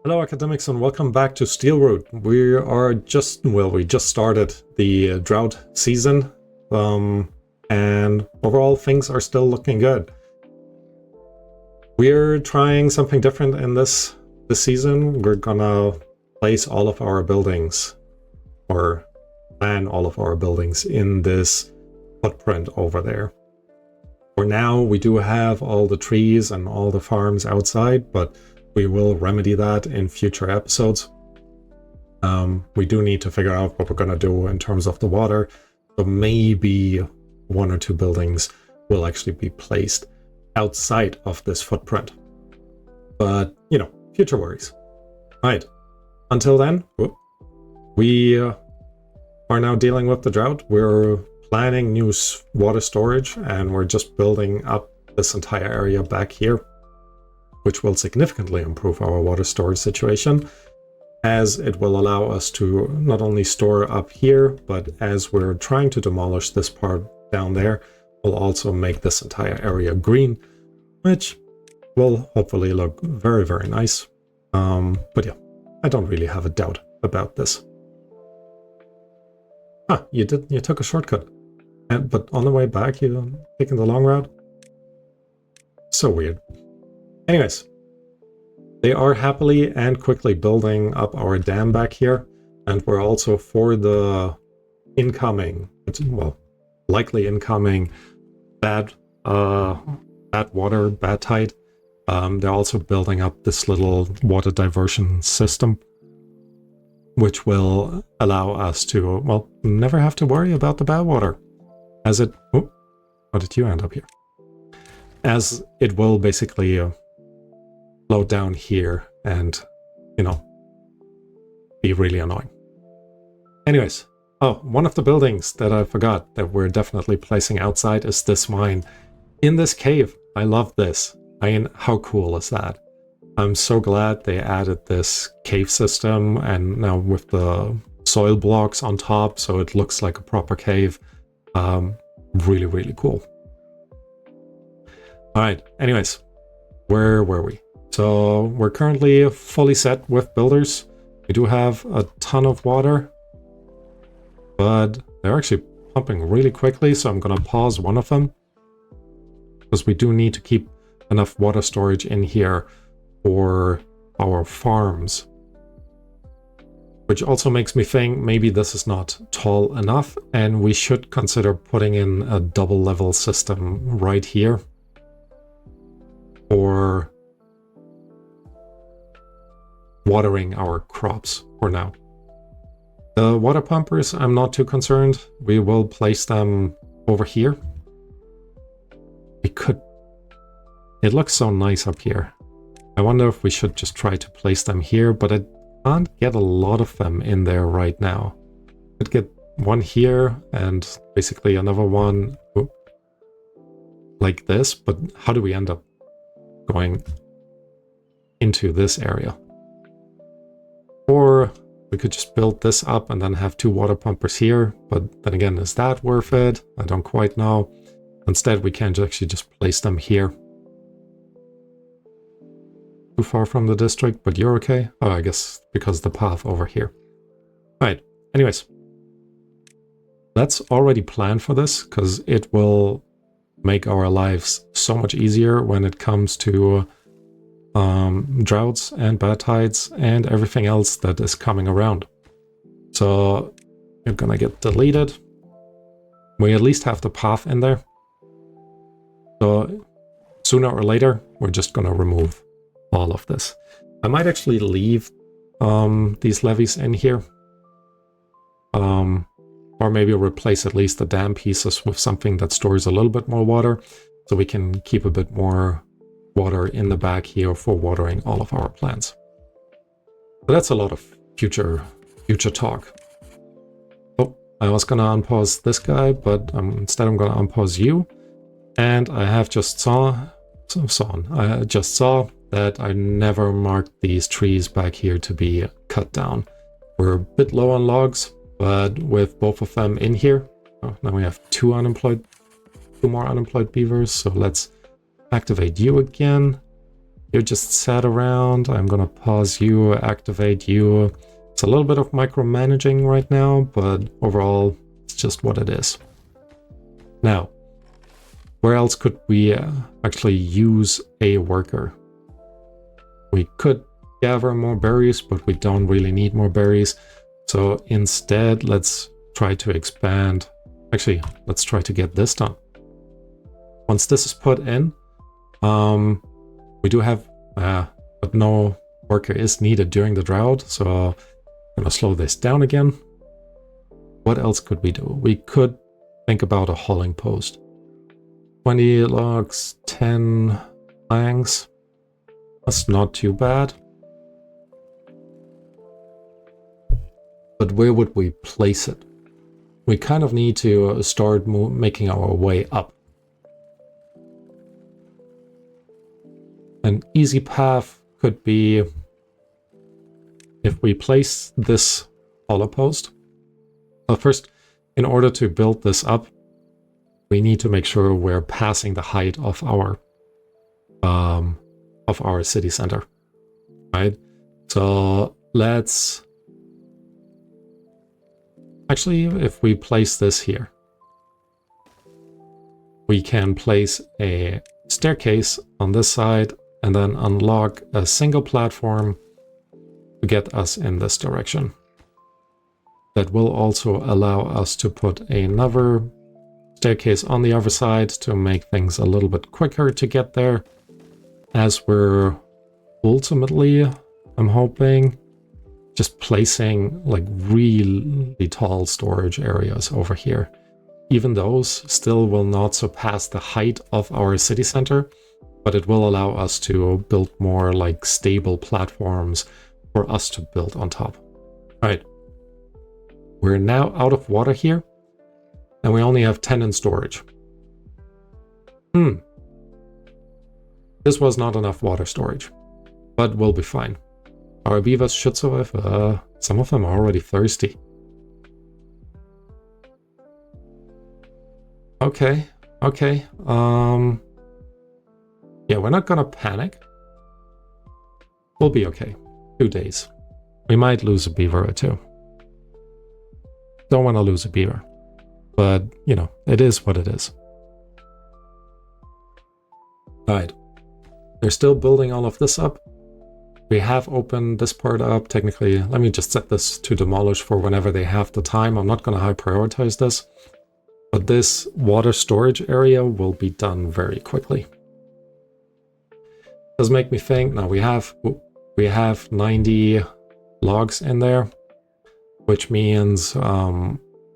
Hello academics and welcome back to Steelroot. We just started the drought season, and overall things are still looking good. We're trying something different in this season. We're gonna place all of our buildings, or plan all of our buildings in this footprint over there. For now, we do have all the trees and all the farms outside, but we will remedy that in future episodes. We do need to figure out what we're going to do in terms of the water. So maybe one or two buildings will actually be placed outside of this footprint. But, you know, future worries. All right. Until then, we are now dealing with the drought. We're planning new water storage, and we're just building up this entire area back here, which will significantly improve our water storage situation, as it will allow us to not only store up here, but as we're trying to demolish this part down there, will also make this entire area green, which will hopefully look very, very nice. But yeah, I don't really have a doubt about this. Ah, you took a shortcut. But on the way back, you're taking the long route? So weird. Anyways, they are happily and quickly building up our dam back here, and we're also, for the incoming, well, likely incoming bad water, bad tide, they're also building up this little water diversion system, which will allow us to, well, never have to worry about the bad water, as it, oh, how did you end up here? As it will basically flow down here and, you know, be really annoying. Anyways, oh, one of the buildings that I forgot that we're definitely placing outside is this mine in this cave. I love this. I mean, how cool is that? I'm so glad they added this cave system, and now with the soil blocks on top, so it looks like a proper cave. Really, really cool. All right, anyways, where were we? So we're currently fully set with builders. We do have a ton of water, but they're actually pumping really quickly, so I'm going to pause one of them, because we do need to keep enough water storage in here for our farms. Which also makes me think maybe this is not tall enough, and we should consider putting in a double level system right here for watering our crops for now. The water pumpers, I'm not too concerned. We will place them over here. We could... It looks so nice up here. I wonder if we should just try to place them here, but I can't get a lot of them in there right now. Could get one here and basically another one like this, but how do we end up going into this area? Or we could just build this up and then have two water pumpers here, but then again, is that worth it? I don't quite know. Instead, we can actually just place them here. Too far from the district, but you're okay? Oh, I guess because the path over here. Alright, anyways. Let's already plan for this, because it will make our lives so much easier when it comes to droughts and bad tides and everything else that is coming around. So you're gonna get deleted. We at least have the path in there. So sooner or later, we're just gonna remove all of this. I might actually leave these levees in here. Or maybe replace at least the dam pieces with something that stores a little bit more water, so we can keep a bit more water in the back here for watering all of our plants. But that's a lot of future talk. Oh, I was gonna unpause this guy, but instead I'm gonna unpause you. And I have just saw that I never marked these trees back here to be cut down. We're a bit low on logs, but with both of them in here, now we have two more unemployed beavers, so let's activate you again. You just sat around. I'm gonna pause you, activate you. It's a little bit of micromanaging right now, but overall, it's just what it is. Now, where else could we actually use a worker? We could gather more berries, but we don't really need more berries. So instead, let's try to expand. Actually, let's try to get this done. Once this is put in, we do have, but no worker is needed during the drought. So I'm gonna slow this down again. What else could we do? We could think about a hauling post. 20 logs, 10 planks. That's not too bad. But where would we place it? We kind of need to start making our way up. An easy path could be if we place this hauler post. Well, first, in order to build this up, we need to make sure we're passing the height of our city center, right? So let's actually, if we place this here, we can place a staircase on this side and then unlock a single platform to get us in this direction. That will also allow us to put another staircase on the other side to make things a little bit quicker to get there, as we're ultimately, I'm hoping, just placing like really tall storage areas over here. Even those still will not surpass the height of our city center, but it will allow us to build more like stable platforms for us to build on top. All right. We're now out of water here, and we only have 10 in storage. This was not enough water storage, but we'll be fine. Our beavers should survive. Some of them are already thirsty. Okay. Yeah, we're not gonna panic. We'll be okay. 2 days. We might lose a beaver or two. Don't want to lose a beaver. But, you know, it is what it is. Alright. They're still building all of this up. We have opened this part up. Technically, let me just set this to demolish for whenever they have the time. I'm not going to high prioritize this. But this water storage area will be done very quickly. Does make me think, now we have 90 logs in there, which means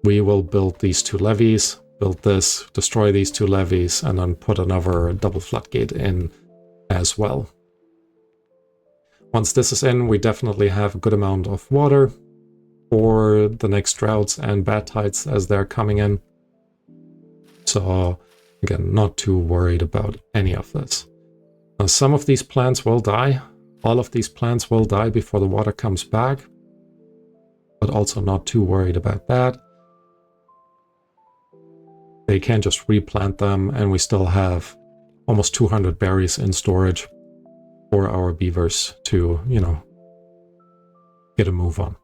we will build these 2 levees, build this, destroy these 2 levees, and then put another double floodgate in as well. Once this is in, we definitely have a good amount of water for the next droughts and bad tides as they're coming in. So again, not too worried about any of this. Now, some of these plants will die. All of these plants will die before the water comes back, but also not too worried about that. They can just replant them, and we still have almost 200 berries in storage for our beavers to, you know, get a move on.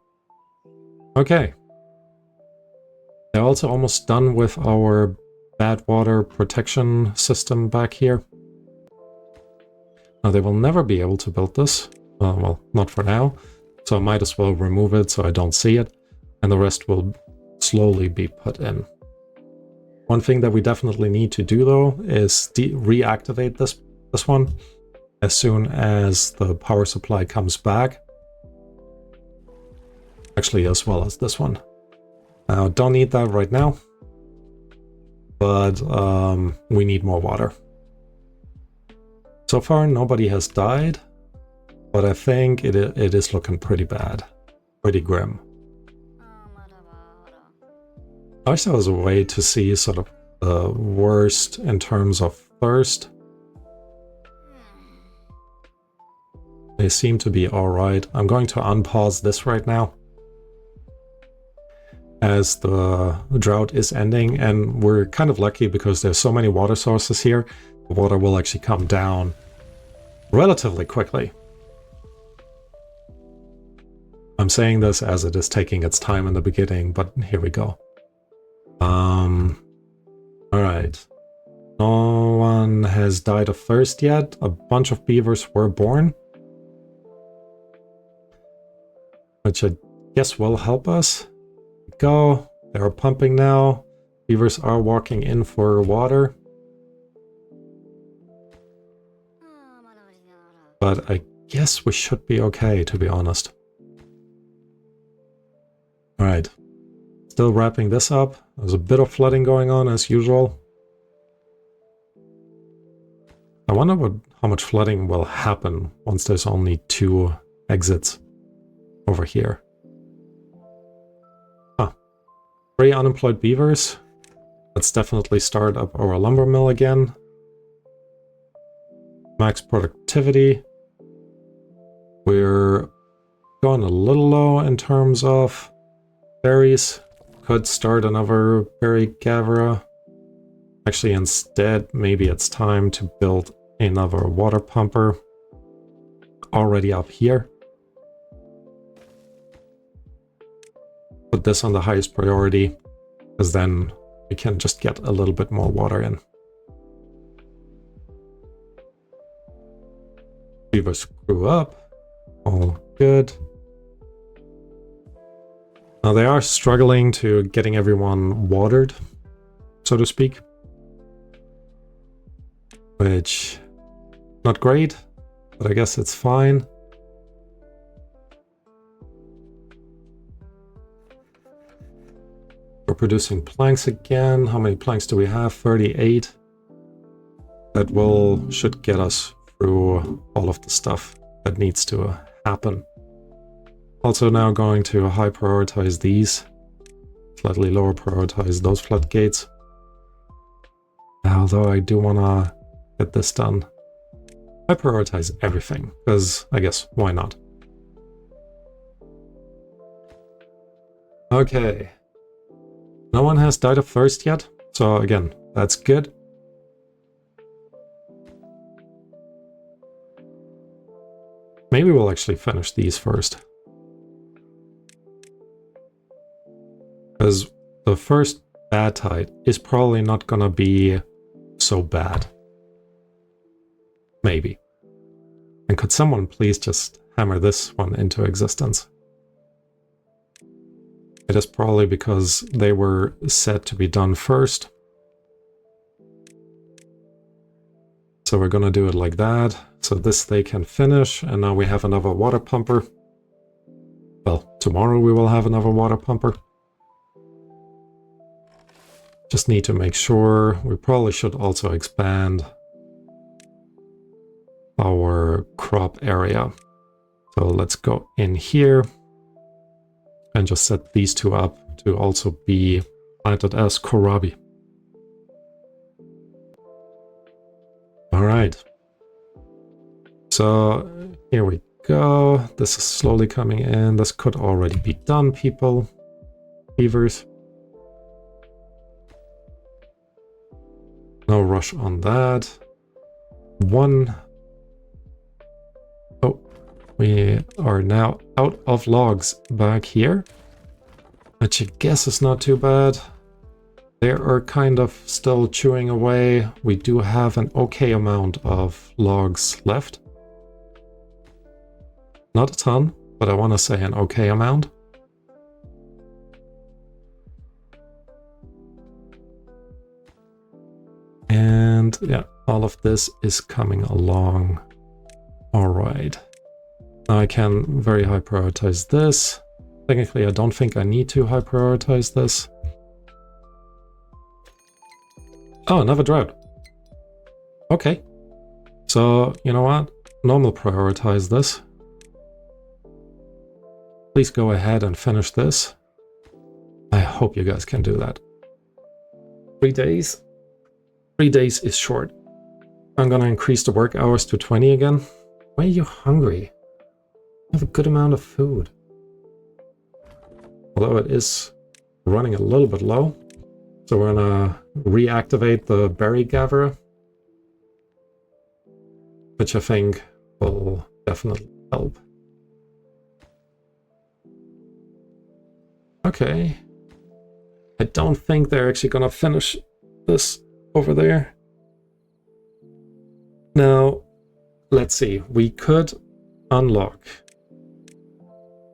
Okay. They're also almost done with our bad water protection system back here. Now, they will never be able to build this. Well, not for now. So I might as well remove it so I don't see it. And the rest will slowly be put in. One thing that we definitely need to do, though, is reactivate this one as soon as the power supply comes back. Actually, as well as this one. Now, don't need that right now. But we need more water. So far, nobody has died, but I think it is looking pretty bad, pretty grim. I wish there was a way to see sort of the worst in terms of thirst. They seem to be alright. I'm going to unpause this right now, as the drought is ending, and we're kind of lucky because there's so many water sources here. The water will actually come down relatively quickly. I'm saying this as it is taking its time in the beginning, but here we go. Alright. No one has died of thirst yet. A bunch of beavers were born, which I guess will help us. Go. They are pumping now. Beavers are walking in for water. But I guess we should be okay, to be honest. Alright. Still wrapping this up. There's a bit of flooding going on as usual. I wonder how much flooding will happen once there's only 2 exits over here. Huh. 3 unemployed beavers. Let's definitely start up our lumber mill again. Max productivity. We're going a little low in terms of berries. Could start another berry gatherer. Actually, instead, maybe it's time to build another water pumper already up here. Put this on the highest priority, because then we can just get a little bit more water in. Beavers grew up. All good. Now they are struggling to getting everyone watered, so to speak. Which, not great, but I guess it's fine. We're producing planks again. How many planks do we have? 38. That should get us through all of the stuff that needs to happen. Also now going to high prioritize these. Slightly lower prioritize those floodgates. Although I do want to get this done. I prioritize everything, because I guess why not? Okay. No one has died of thirst yet, so again, that's good. Maybe we'll actually finish these first. Because the first bad tide is probably not gonna be so bad. Maybe. And could someone please just hammer this one into existence? It is probably because they were set to be done first. So we're gonna do it like that. So this they can finish, and now we have another water pumper. Well, tomorrow we will have another water pumper. Just need to make sure. We probably should also expand our crop area. So let's go in here and just set these 2 up to also be planted as kohlrabi. All right. So here we go. This is slowly coming in. This could already be done, people. Beavers. No rush on that. Oh, we are now out of logs back here, which I guess is not too bad. They are kind of still chewing away. We do have an okay amount of logs left. Not a ton, but I want to say an okay amount. And yeah, all of this is coming along. All right. Now I can very high prioritize this. Technically, I don't think I need to high prioritize this. Oh, another drought. Okay. So, you know what? Normal prioritize this. Please go ahead and finish this. I hope you guys can do that. 3 days? 3 days is short. I'm gonna increase the work hours to 20 again. Why are you hungry? You have a good amount of food. Although it is running a little bit low. So we're gonna reactivate the berry gatherer, which I think will definitely help. Okay. I don't think they're actually gonna finish this over there. Now, let's see. We could unlock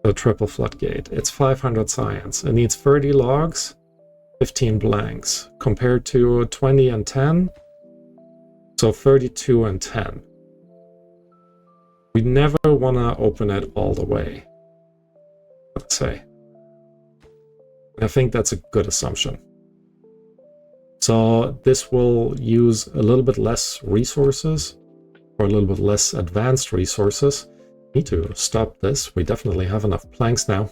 the triple floodgate. It's 500 science. It needs 30 logs, 15 blanks, compared to 20 and 10. So 32 and 10. We never want to open it all the way, let's say. I think that's a good assumption. So this will use a little bit less resources, or a little bit less advanced resources. Need to stop this. We definitely have enough planks now.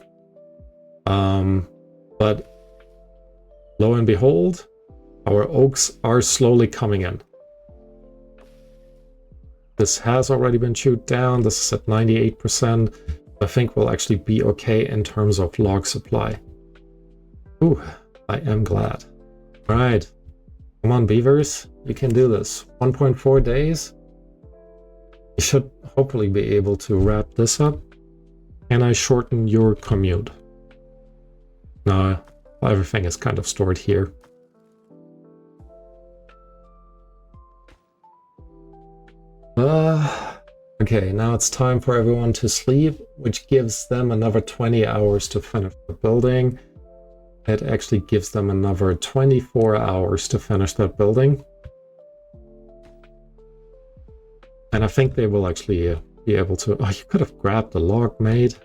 But lo and behold, our oaks are slowly coming in. This has already been chewed down. This is at 98%. I think we'll actually be okay in terms of log supply. Ooh, I am glad. All right. Come on, beavers. You can do this. 1.4 days. You should hopefully be able to wrap this up. Can I shorten your commute? No, everything is kind of stored here. Okay, now it's time for everyone to sleep, which gives them another 20 hours to finish the building. It actually gives them another 24 hours to finish that building. And I think they will actually be able to... Oh, you could have grabbed the log, mate.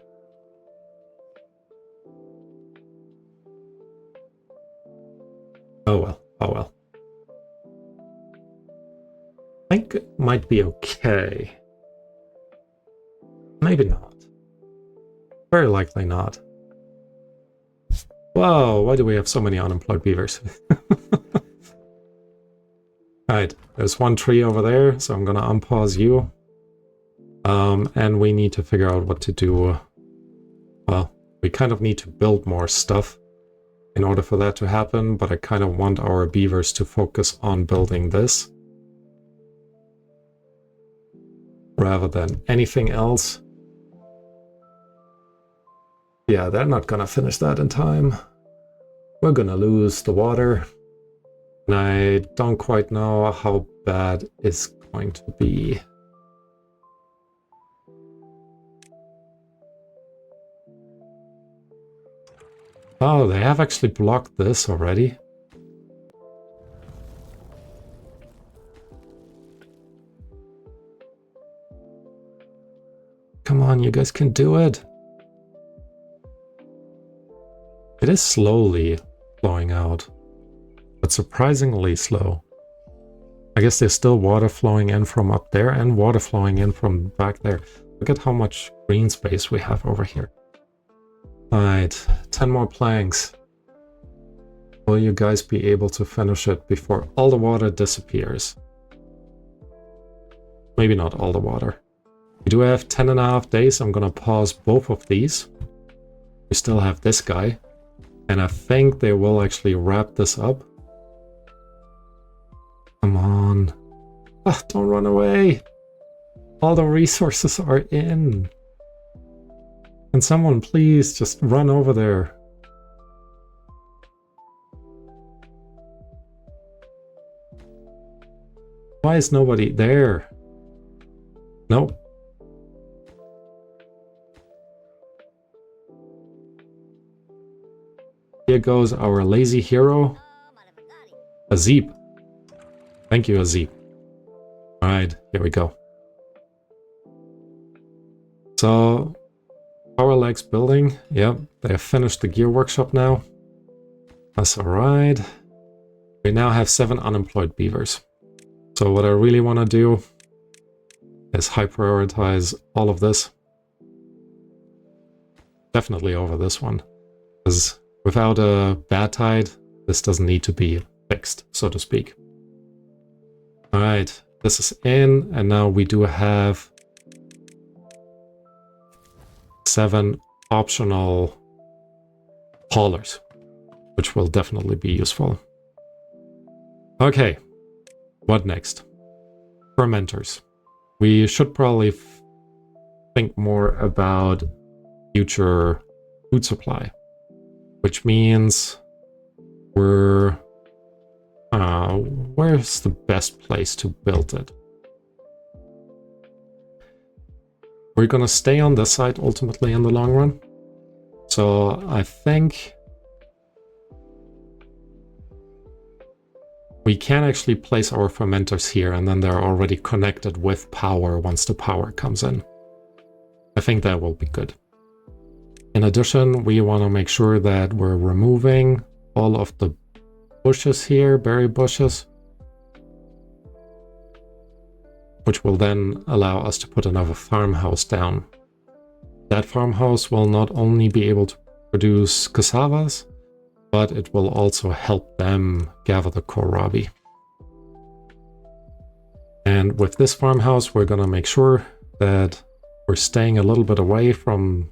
Oh well, oh well. I think it might be okay. Maybe not. Very likely not. Whoa, why do we have so many unemployed beavers? Alright, there's one tree over there, so I'm gonna unpause you. And we need to figure out what to do. Well, we kind of need to build more stuff in order for that to happen, but I kind of want our beavers to focus on building this rather than anything else. Yeah, they're not gonna finish that in time. We're gonna lose the water. And I don't quite know how bad it's going to be. Oh, they have actually blocked this already. Come on, you guys can do it. It is slowly flowing out, but surprisingly slow. I guess there's still water flowing in from up there and water flowing in from back there. Look at how much green space we have over here. Alright, 10 more planks. Will you guys be able to finish it before all the water disappears? Maybe not all the water. We do have 10.5 days. I'm gonna pause both of these. We still have this guy. And I think they will actually wrap this up. Come on. Ah, don't run away. All the resources are in. Can someone please just run over there? Why is nobody there? Nope. Here goes our lazy hero, Azib. Thank you, Azib. Alright, here we go. So, Power Legs building. Yep, they have finished the gear workshop now. That's alright. We now have 7 unemployed beavers. So what I really want to do is high prioritize all of this. Definitely over this one. Because without a bad tide, this doesn't need to be fixed, so to speak. Alright, this is in, and now we do have 7 optional haulers, which will definitely be useful. Okay, what next? Fermentors. We should probably think more about future food supply, which means where's the best place to build it? We're gonna stay on this side ultimately in the long run. So I think we can actually place our fermenters here, and then they're already connected with power once the power comes in. I think that will be good. In addition, we want to make sure that we're removing all of the bushes here, berry bushes, which will then allow us to put another farmhouse down. That farmhouse will not only be able to produce cassavas, but it will also help them gather the kohlrabi. And with this farmhouse, we're gonna make sure that we're staying a little bit away from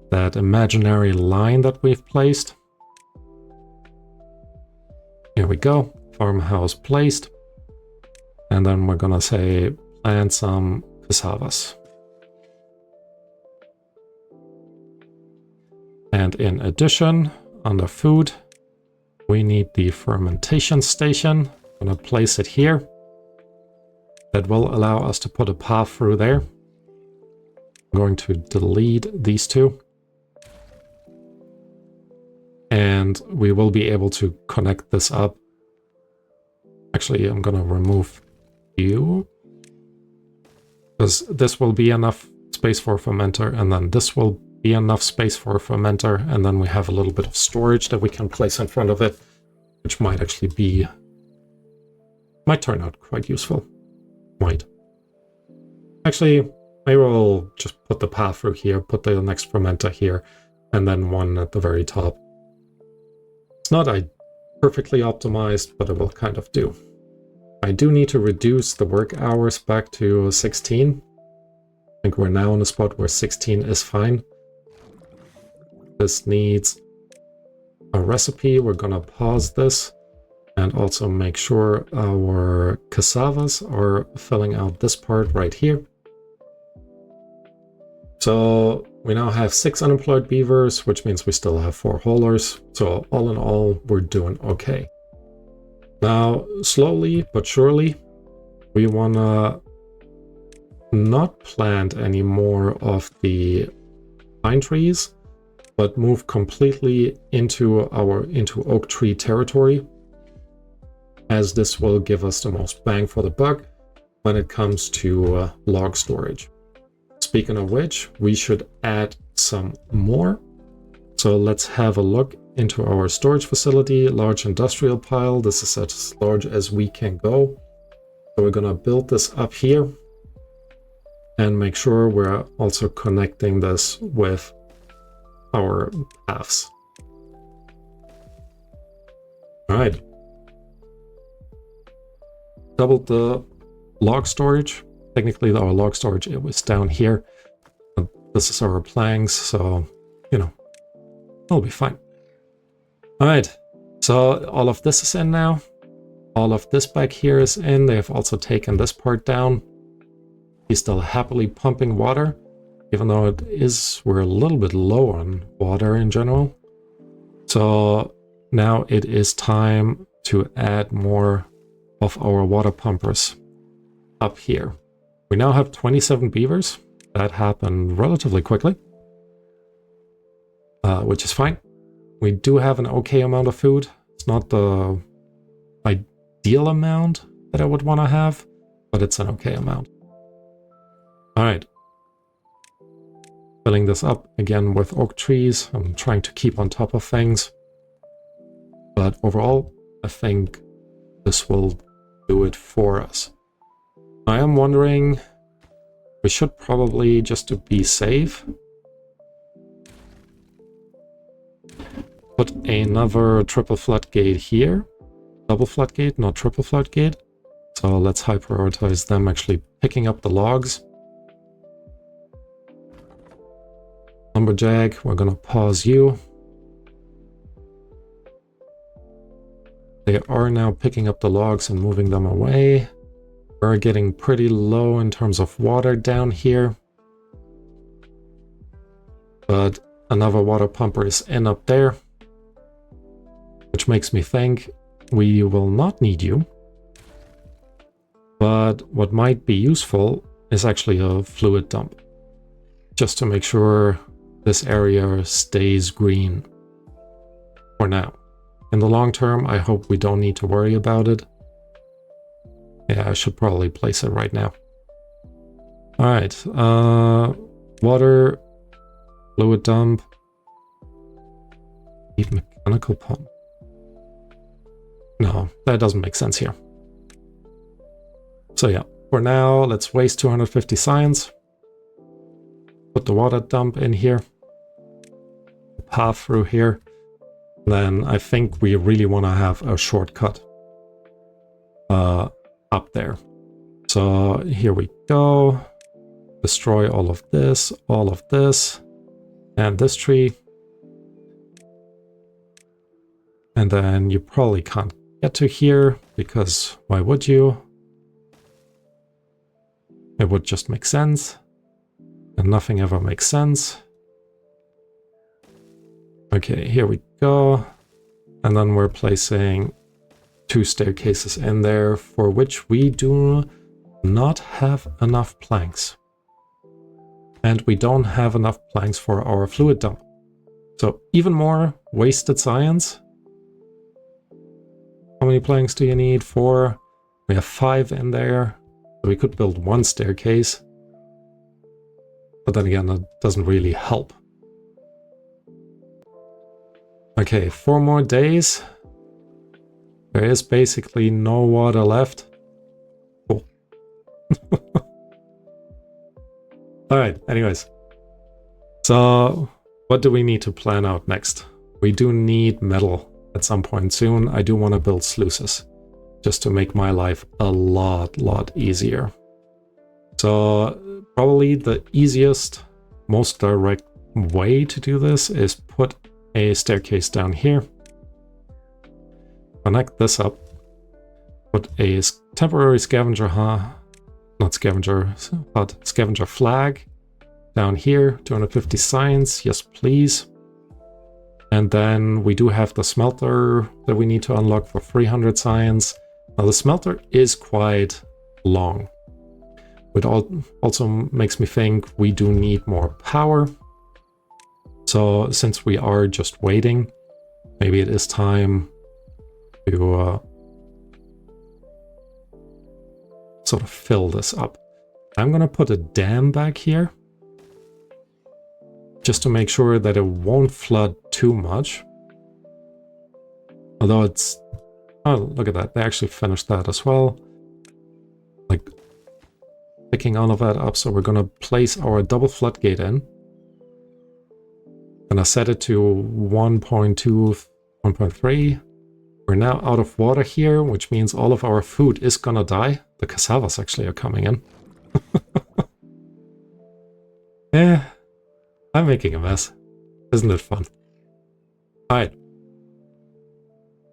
that imaginary line that we've placed. Here we go, farmhouse placed. And then we're gonna say plant some cassavas. And in addition, under food, we need the fermentation station. I'm gonna place it here. That will allow us to put a path through there. I'm going to delete these two. And we will be able to connect this up. Actually, I'm gonna remove you, because this will be enough space for a fermenter, and then this will be enough space for a fermenter, and then we have a little bit of storage that we can place in front of it, which might turn out quite useful. Might. Actually, maybe we'll just put the path through here, put the next fermenter here, and then one at the very top. It's not perfectly optimized, but it will kind of do. I do need to reduce the work hours back to 16. I think we're now in a spot where 16 is fine. This needs a recipe. We're gonna pause this and also make sure our cassavas are filling out this part right here. So we now have 6 unemployed beavers, which means we still have 4 haulers. So all in all, we're doing okay. Now, slowly but surely, we wanna not plant any more of the pine trees, but move completely into oak tree territory, as this will give us the most bang for the buck when it comes to log storage. Speaking of which, we should add some more. So let's have a look into our storage facility, large industrial pile. This is as large as we can go. So we're gonna build this up here and make sure we're also connecting this with our paths. All right. Doubled the log storage. Technically, our log storage, it was down here. But this is our planks, so, you know, it'll be fine. All right, so all of this is in now. All of this back here is in. They have also taken this part down. He's still happily pumping water, even though we're a little bit low on water in general. So now it is time to add more of our water pumpers up here. We now have 27 beavers. That happened relatively quickly, which is fine. We do have an okay amount of food. It's not the ideal amount that I would want to have, but it's an okay amount. All right. Filling this up again with oak trees. I'm trying to keep on top of things. But overall, I think this will do it for us. I am wondering, we should probably, just to be safe, put another triple floodgate here. Double floodgate, not triple floodgate. So let's high prioritize them actually picking up the logs. Lumberjack, we're gonna pause you. They are now picking up the logs and moving them away. We're getting pretty low in terms of water down here. But another water pumper is in up there. Which makes me think we will not need you. But what might be useful is actually a fluid dump. Just to make sure this area stays green. For now. In the long term, I hope we don't need to worry about it. Yeah, I should probably place it right now. Alright, water, fluid dump, need mechanical pump. No, that doesn't make sense here. So yeah, for now, let's waste 250 science. Put the water dump in here. Path through here. Then I think we really want to have a shortcut up there. So here we go. Destroy all of this, and this tree. And then you probably can't get to here, because why would you? It would just make sense. And nothing ever makes sense. Okay, here we go. And then we're placing 2 staircases in there, for which we do not have enough planks. And we don't have enough planks for our fluid dump. So even more wasted science. How many planks do you need? 4. We have 5 in there. So we could build 1 staircase. But then again, that doesn't really help. Okay, 4 more days. There is basically no water left. Cool. Alright, anyways. So, what do we need to plan out next? We do need metal at some point soon. I do want to build sluices, just to make my life a lot easier. So, probably the easiest, most direct way to do this is put a staircase down here. Connect this up. Put a temporary scavenger, not scavenger, but scavenger flag down here. 250 science, yes please. And then we do have the smelter that we need to unlock for 300 science. Now the smelter is quite long. It also makes me think we do need more power. So since we are just waiting, maybe it is time to sort of fill this up. I'm gonna put a dam back here, just to make sure that it won't flood too much. Although it's... oh, look at that, they actually finished that as well. Like, picking all of that up, so we're gonna place our double floodgate in. Gonna set it to 1.2, 1.3. We're now out of water here, which means all of our food is gonna die. The cassavas actually are coming in. Yeah, I'm making a mess. Isn't it fun? Alright.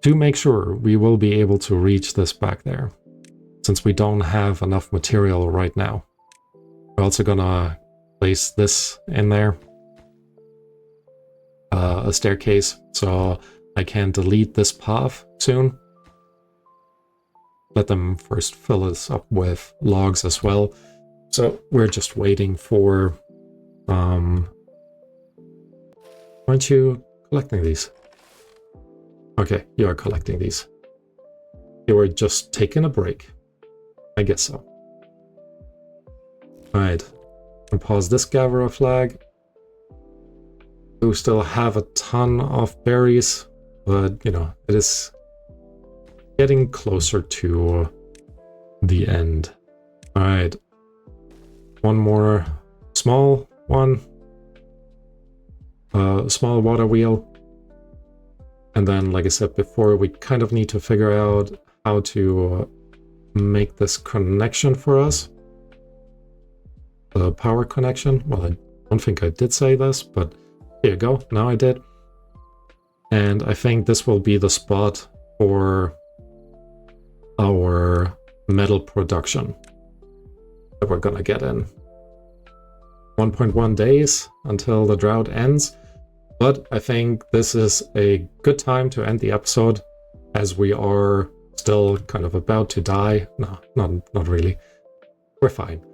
To make sure we will be able to reach this back there, since we don't have enough material right now. We're also gonna place this in there. A staircase, so I can delete this path soon. Let them first fill this up with logs as well. So we're just waiting for... aren't you collecting these? Okay, you are collecting these. You were just taking a break. I guess so. Alright. I'll pause this gatherer flag. We still have a ton of berries, but, you know, it is getting closer to the end. Alright. One more small one. Small water wheel. And then, like I said before, we kind of need to figure out how to make this connection for us. The power connection. Well, I don't think I did say this, but here you go. Now I did. And I think this will be the spot for our metal production that we're gonna get in. 1.1 days until the drought ends, but I think this is a good time to end the episode, as we are still kind of about to die. No, not really. We're fine.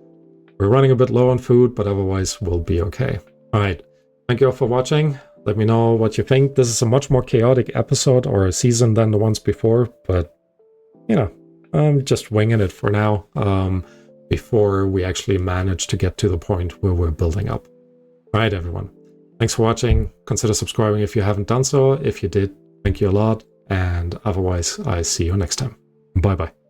We're running a bit low on food, but otherwise we'll be okay. All right. Thank you all for watching. Let me know what you think. This is a much more chaotic episode or a season than the ones before, but you know, I'm just winging it for now, before we actually manage to get to the point where we're building up. All right, everyone. Thanks for watching. Consider subscribing if you haven't done so. If you did, thank you a lot. And otherwise, I see you next time. Bye-bye.